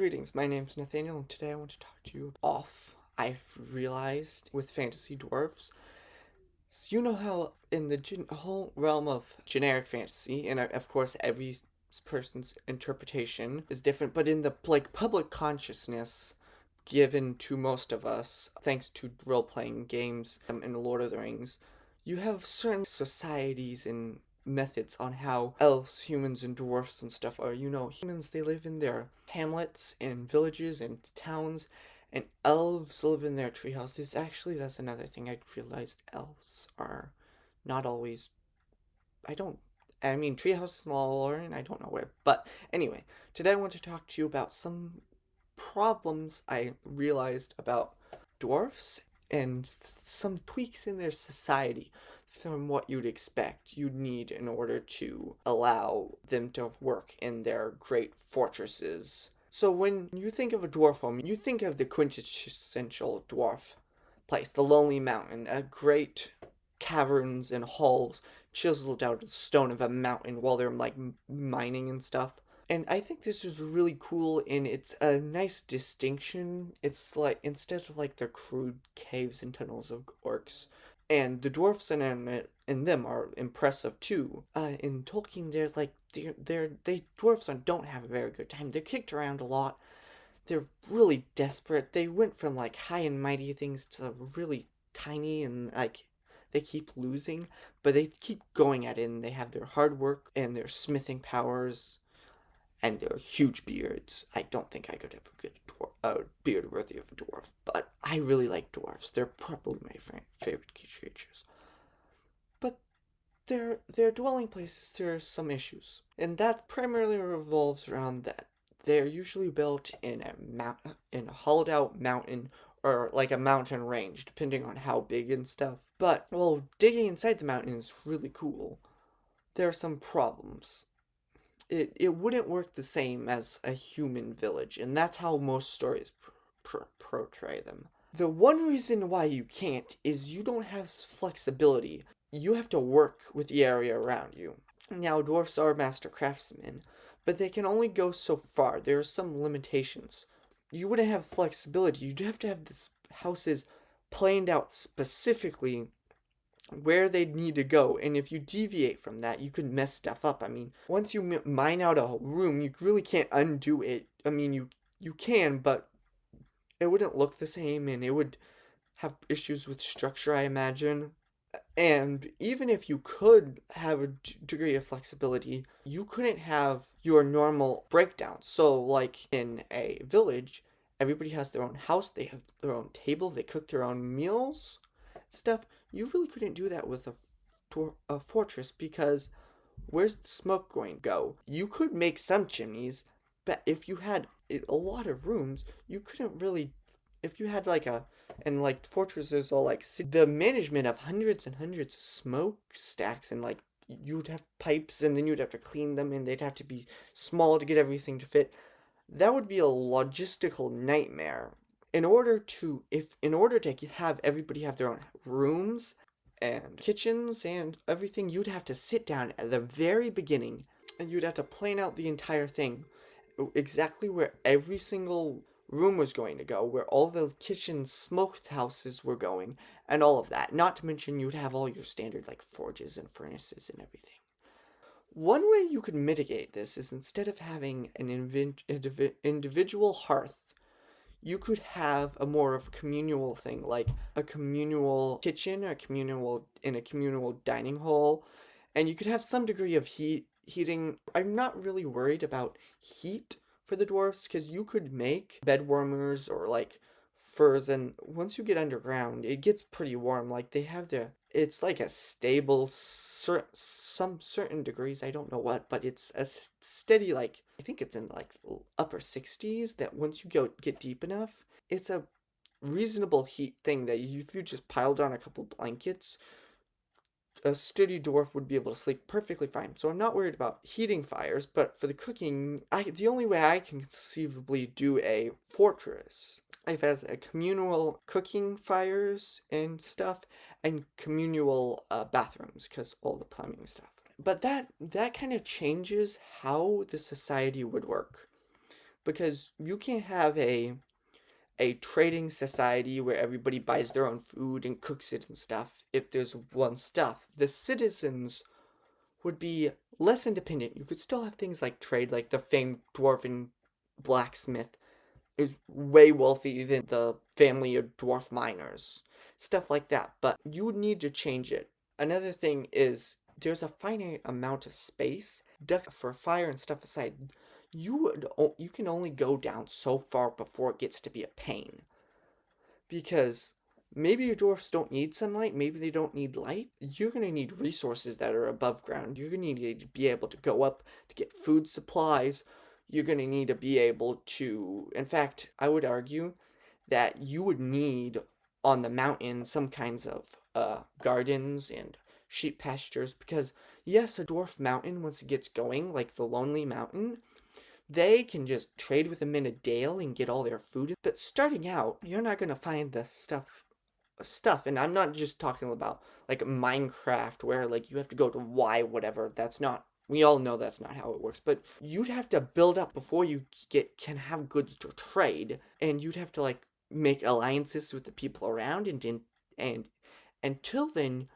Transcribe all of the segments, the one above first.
Greetings, my name's Nathaniel, and today I want to talk to you off. I've realized with fantasy dwarfs, so you know how in the whole realm of generic fantasy, and of course every person's interpretation is different, but in the public consciousness given to most of us, thanks to role-playing games in Lord of the Rings, you have certain societies and methods on how elves, humans, and dwarfs and stuff are. Humans, they live in their hamlets and villages and towns, and elves live in their treehouses. Actually, that's another thing I realized. Elves are not always. I don't. I mean, treehouses and all are, and I don't know where. But anyway, today I want to talk to you about some problems I realized about dwarfs and some tweaks in their society from what you'd expect you'd need in order to allow them to work in their great fortresses. So when you think of a dwarf home, you think of the quintessential dwarf place, the Lonely Mountain, a great caverns and halls chiseled out of stone of a mountain while they're mining and stuff. And I think this is really cool, and it's a nice distinction. It's like, instead of like the crude caves and tunnels of orcs, and the dwarfs in them are impressive too. In Tolkien, they dwarfs don't have a very good time. They're kicked around a lot. They're really desperate. They went from like high and mighty things to really tiny, and like they keep losing, but they keep going at it, and they have their hard work and their smithing powers and their huge beards. I don't think I could ever get a beard worthy of a dwarf, but I really like dwarfs. They're probably my favorite creatures. But their dwelling places, there are some issues, and that primarily revolves around that they're usually built in a hollowed out mountain or like a mountain range, depending on how big and stuff. But while digging inside the mountain is really cool, there are some problems. It wouldn't work the same as a human village, and that's how most stories portray them. The one reason why you can't is you don't have flexibility. You have to work with the area around you. Now, dwarfs are master craftsmen, but they can only go so far. There are some limitations. You wouldn't have flexibility. You'd have to have this houses planned out specifically where they'd need to go, and if you deviate from that, you could mess stuff up. I mean, once you mine out a room, you really can't undo it. I mean, you can, but it wouldn't look the same, and it would have issues with structure, I imagine. And even if you could have a degree of flexibility, you couldn't have your normal breakdowns. So, like in a village, everybody has their own house, they have their own table, they cook their own meals, stuff. You really couldn't do that with a fortress, because where's the smoke going to go? You could make some chimneys, but if you had a lot of rooms, you couldn't really. If you had and like fortresses are like the management of hundreds and hundreds of smokestacks, and like you'd have pipes, and then you'd have to clean them, and they'd have to be small to get everything to fit. That would be a logistical nightmare. In order to have everybody have their own rooms and kitchens and everything, you'd have to sit down at the very beginning, and you'd have to plan out the entire thing, exactly where every single room was going to go, where all the kitchen smoked houses were going, and all of that. Not to mention you'd have all your standard like forges and furnaces and everything. One way you could mitigate this is, instead of having an individual hearth, you could have a more of a communal thing, like a communal kitchen, a communal dining hall, and you could have some degree of heating. I'm not really worried about heat for the dwarfs, because you could make bed warmers or like furs, and once you get underground, it gets pretty warm. Like they have it's like a stable, some certain degrees, I don't know what, but it's a steady, like I think it's in like upper 60s, that once you get deep enough, it's a reasonable heat thing that if you just piled on a couple blankets, a steady dwarf would be able to sleep perfectly fine. So I'm not worried about heating fires, but for the cooking, the only way I can conceivably do a fortress, if has a communal cooking fires and stuff, and communal bathrooms, because all the plumbing stuff. But that kind of changes how the society would work. because you can't have a trading society where everybody buys their own food and cooks it and stuff if there's one stuff. The citizens would be less independent. You could still have things like trade, like the famed dwarven blacksmith is way wealthy than the family of dwarf miners. Stuff like that. But you would need to change it. Another thing is there's a finite amount of space. Ducks for fire and stuff aside, you can only go down so far before it gets to be a pain. Because maybe your dwarfs don't need sunlight, maybe they don't need light. You're going to need resources that are above ground. You're going to need to be able to go up to get food supplies. You're going to need to be able to, in fact, I would argue that you would need on the mountain some kinds of gardens and sheep pastures because, yes, a dwarf mountain, once it gets going, like the Lonely Mountain, they can just trade with them in a dale and get all their food. But starting out, you're not gonna find the stuff, and I'm not just talking about like Minecraft where like you have to go to Y whatever. That's not. We all know that's not how it works. But you'd have to build up before you can have goods to trade, and you'd have to like make alliances with the people around, and until then,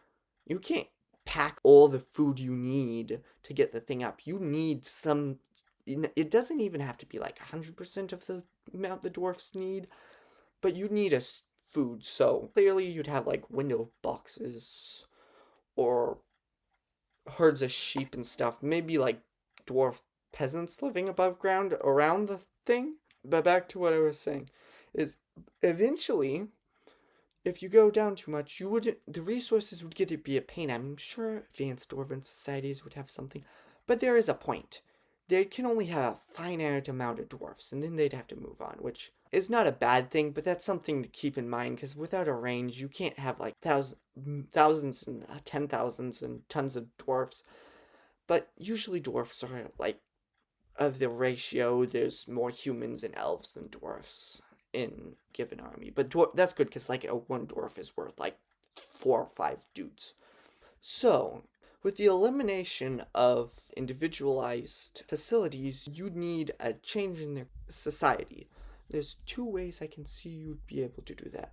you can't pack all the food you need to get the thing up. You need some. It doesn't even have to be like 100% of the amount the dwarfs need, but you need food. So clearly, you'd have like window boxes or herds of sheep and stuff. Maybe like dwarf peasants living above ground around the thing. But back to what I was saying is eventually if you go down too much, the resources would get to be a pain. I'm sure advanced dwarven societies would have something, but there is a point. They can only have a finite amount of dwarfs, and then they'd have to move on, which is not a bad thing, but that's something to keep in mind, because without a range, you can't have like thousands and 10,000s and tons of dwarfs. But usually dwarfs are like, of the ratio, there's more humans and elves than dwarfs in given army. But that's good because like one dwarf is worth like 4 or 5 dudes. So with the elimination of individualized facilities, you'd need a change in their society. There's 2 ways I can see you'd be able to do that.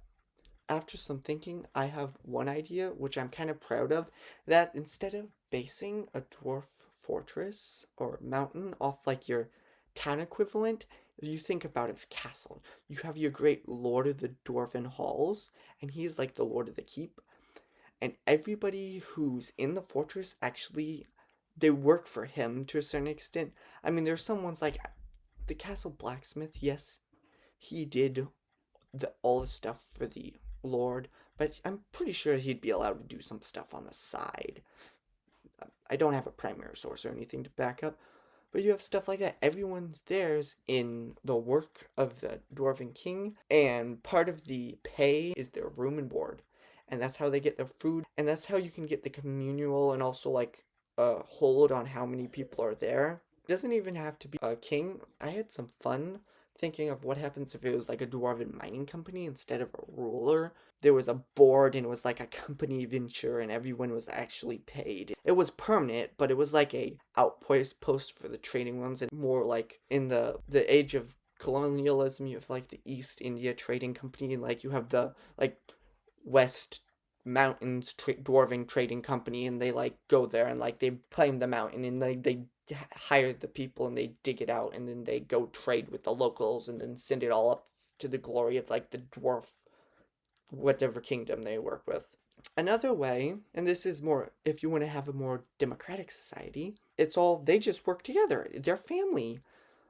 After some thinking, I have one idea, which I'm kind of proud of, that instead of basing a dwarf fortress or mountain off like your town equivalent, if you think about it, a castle. You have your great Lord of the Dwarven Halls, and he's like the Lord of the Keep. And everybody who's in the fortress actually, they work for him to a certain extent. I mean, there's some ones like the castle blacksmith, yes, he did all the stuff for the Lord, but I'm pretty sure he'd be allowed to do some stuff on the side. I don't have a primary source or anything to back up, but you have stuff like that. Everyone's theirs in the work of the Dwarven King, and part of the pay is their room and board, and that's how they get their food, and that's how you can get the communal and also like a hold on how many people are there. It doesn't even have to be a king. I had some fun thinking of what happens if it was like a dwarven mining company instead of a ruler. There was a board and it was like a company venture and everyone was actually paid. It was permanent, but it was like a outpost post for the trading ones and more like in the age of colonialism you have like the East India Trading Company and like you have the like West Mountains Dwarven Trading Company and they like go there and like they claim the mountain and they hire the people and they dig it out and then they go trade with the locals and then send it all up to the glory of like the dwarf whatever kingdom they work with. Another way, and this is more if you want to have a more democratic society, it's all they just work together. They're family.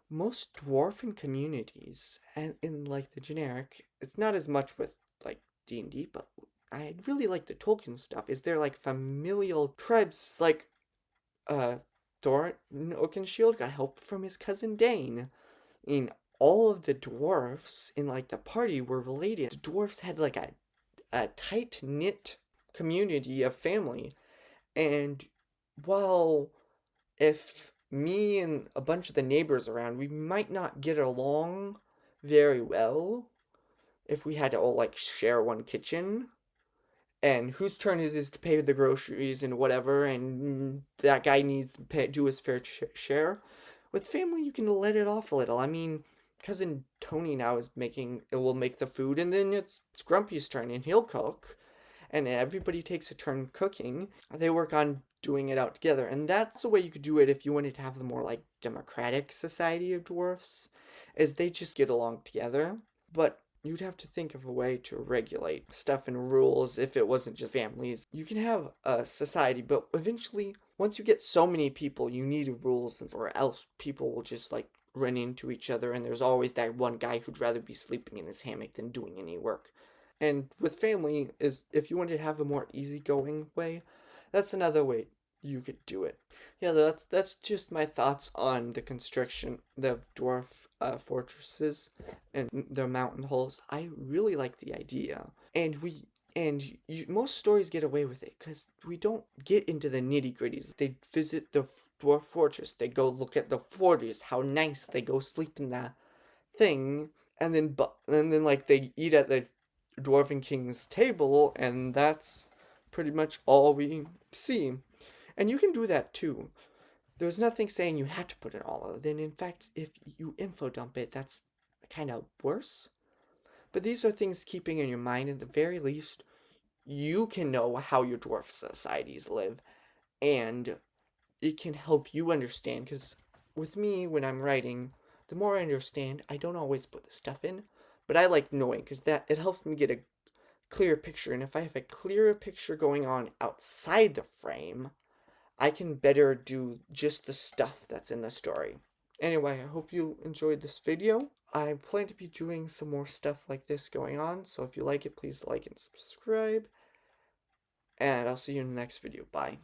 Most dwarven communities and in like the generic, it's not as much with like D&D, but I really like the Tolkien stuff. Is there like familial tribes like Thorin Oakenshield got help from his cousin Dane. I mean, all of the dwarfs in like the party were related. The dwarfs had like a tight knit community of family, and while if me and a bunch of the neighbors around, we might not get along very well if we had to all like share one kitchen and whose turn it is to pay the groceries and whatever, and that guy needs to do his fair share. With family, you can let it off a little. I mean, cousin Tony now is will make the food, and then it's Grumpy's turn and he'll cook, and everybody takes a turn cooking. They work on doing it out together, and that's the way you could do it if you wanted to have a more like democratic society of dwarfs, is they just get along together. But you'd have to think of a way to regulate stuff and rules if it wasn't just families. You can have a society, but eventually, once you get so many people, you need rules, or else people will just like run into each other, and there's always that one guy who'd rather be sleeping in his hammock than doing any work. And with family, is if you wanted to have a more easygoing way, that's another way you could do it. Yeah, that's just my thoughts on the construction, the dwarf fortresses and the mountain holes. I really like the idea, and most stories get away with it because we don't get into the nitty gritties. They visit the dwarf fortress. They go look at the fortress. How nice. They go sleep in the thing, and then like they eat at the Dwarven King's table, and that's pretty much all we see. And you can do that too. There's nothing saying you have to put it all. Then, in fact, if you info dump it, that's kind of worse. But these are things keeping in your mind. At the very least, you can know how your dwarf societies live, and it can help you understand. Because with me, when I'm writing, the more I understand, I don't always put the stuff in, but I like knowing because that it helps me get a clear picture. And if I have a clearer picture going on outside the frame, I can better do just the stuff that's in the story. Anyway, I hope you enjoyed this video. I plan to be doing some more stuff like this going on, so if you like it, please like and subscribe. And I'll see you in the next video. Bye.